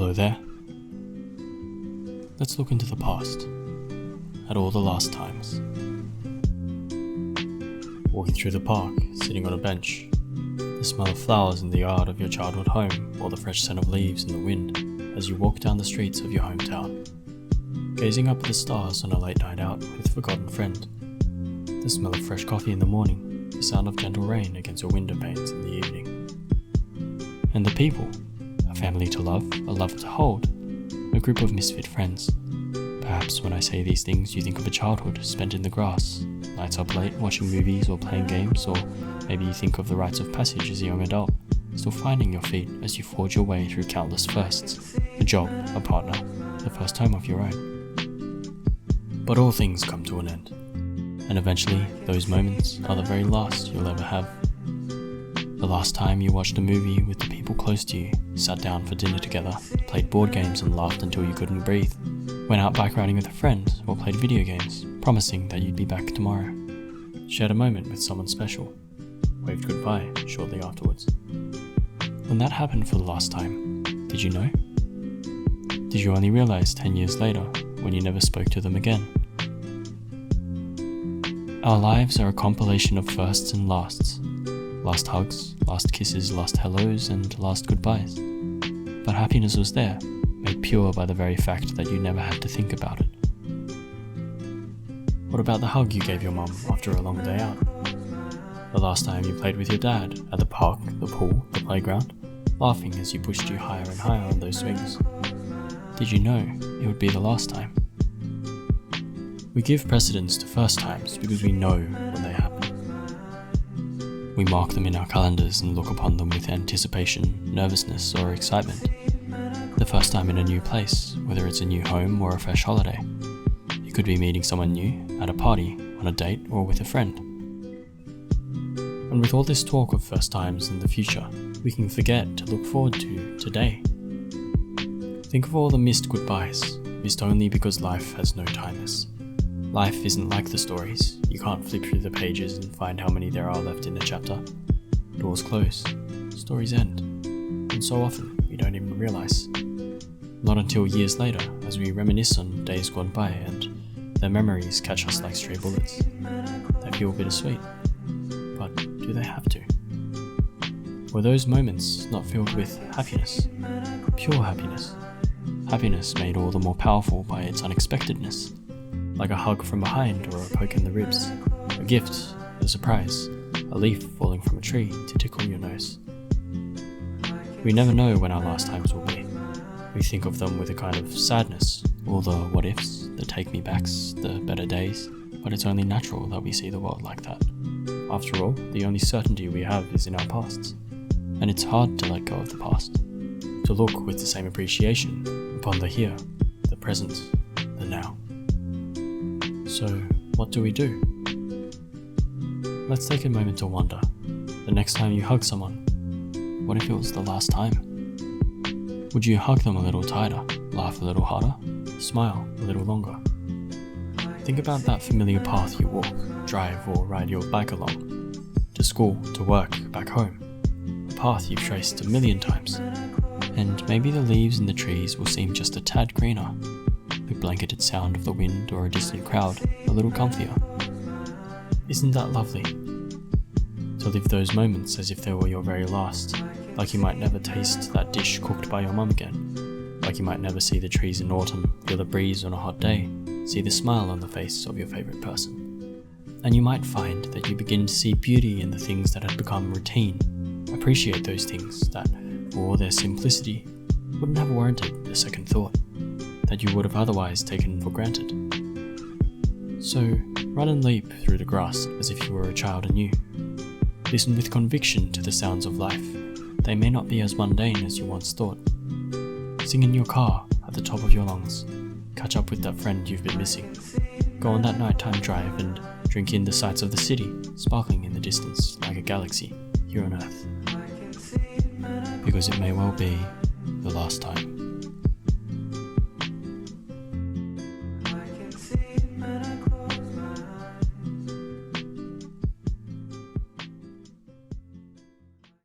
Hello there. Let's look into the past, at all the last times. Walking through the park, sitting on a bench, the smell of flowers in the yard of your childhood home, or the fresh scent of leaves in the wind as you walk down the streets of your hometown. Gazing up at the stars on a late night out with a forgotten friend. The smell of fresh coffee in the morning, the sound of gentle rain against your window panes in the evening. And the people, a family to love, a love to hold, a group of misfit friends. Perhaps when I say these things you think of a childhood spent in the grass, nights up late watching movies or playing games, or maybe you think of the rites of passage as a young adult, still finding your feet as you forge your way through countless firsts, a job, a partner, the first home of your own. But all things come to an end, and eventually those moments are the very last you'll ever have. The last time you watched a movie with the people close to you, sat down for dinner together, played board games and laughed until you couldn't breathe, went out bike riding with a friend or played video games, promising that you'd be back tomorrow, shared a moment with someone special, waved goodbye shortly afterwards. When that happened for the last time, did you know? Did you only realize 10 years later when you never spoke to them again? Our lives are a compilation of firsts and lasts. Last hugs, last kisses, last hellos, and last goodbyes. But happiness was there, made pure by the very fact that you never had to think about it. What about the hug you gave your mum after a long day out? The last time you played with your dad at the park, the pool, the playground, laughing as you pushed you higher and higher on those swings. Did you know it would be the last time? We give precedence to first times because we know when they happen. We mark them in our calendars and look upon them with anticipation, nervousness, or excitement. The first time in a new place, whether it's a new home or a fresh holiday. It could be meeting someone new, at a party, on a date, or with a friend. And with all this talk of first times in the future, we can forget to look forward to today. Think of all the missed goodbyes, missed only because life has no timers. Life isn't like the stories. You can't flip through the pages and find how many there are left in a chapter. Doors close, stories end, and so often we don't even realize. Not until years later, as we reminisce on days gone by and their memories catch us like stray bullets. They feel bittersweet, but do they have to? Were those moments not filled with happiness? Pure happiness? Happiness made all the more powerful by its unexpectedness. Like a hug from behind or a poke in the ribs, a gift, a surprise, a leaf falling from a tree to tickle your nose. We never know when our last times will be. We think of them with a kind of sadness, all the what ifs, the take me backs, the better days, but it's only natural that we see the world like that. After all, the only certainty we have is in our pasts, and it's hard to let go of the past, to look with the same appreciation upon the here, the present, the now. So, what do we do? Let's take a moment to wonder. The next time you hug someone, what if it was the last time? Would you hug them a little tighter, laugh a little harder, smile a little longer? Think about that familiar path you walk, drive, or ride your bike along. To school, to work, back home. A path you've traced a million times. And maybe the leaves in the trees will seem just a tad greener. The blanketed sound of the wind or a distant crowd a little comfier. Isn't that lovely? To live those moments as if they were your very last, like you might never taste that dish cooked by your mum again, like you might never see the trees in autumn, feel the breeze on a hot day, see the smile on the face of your favourite person. And you might find that you begin to see beauty in the things that had become routine, appreciate those things that, for all their simplicity, wouldn't have warranted a second thought, that you would have otherwise taken for granted. So, run and leap through the grass as if you were a child anew. Listen with conviction to the sounds of life. They may not be as mundane as you once thought. Sing in your car at the top of your lungs. Catch up with that friend you've been missing. Go on that nighttime drive and drink in the sights of the city, sparkling in the distance like a galaxy here on Earth. Because it may well be the last time.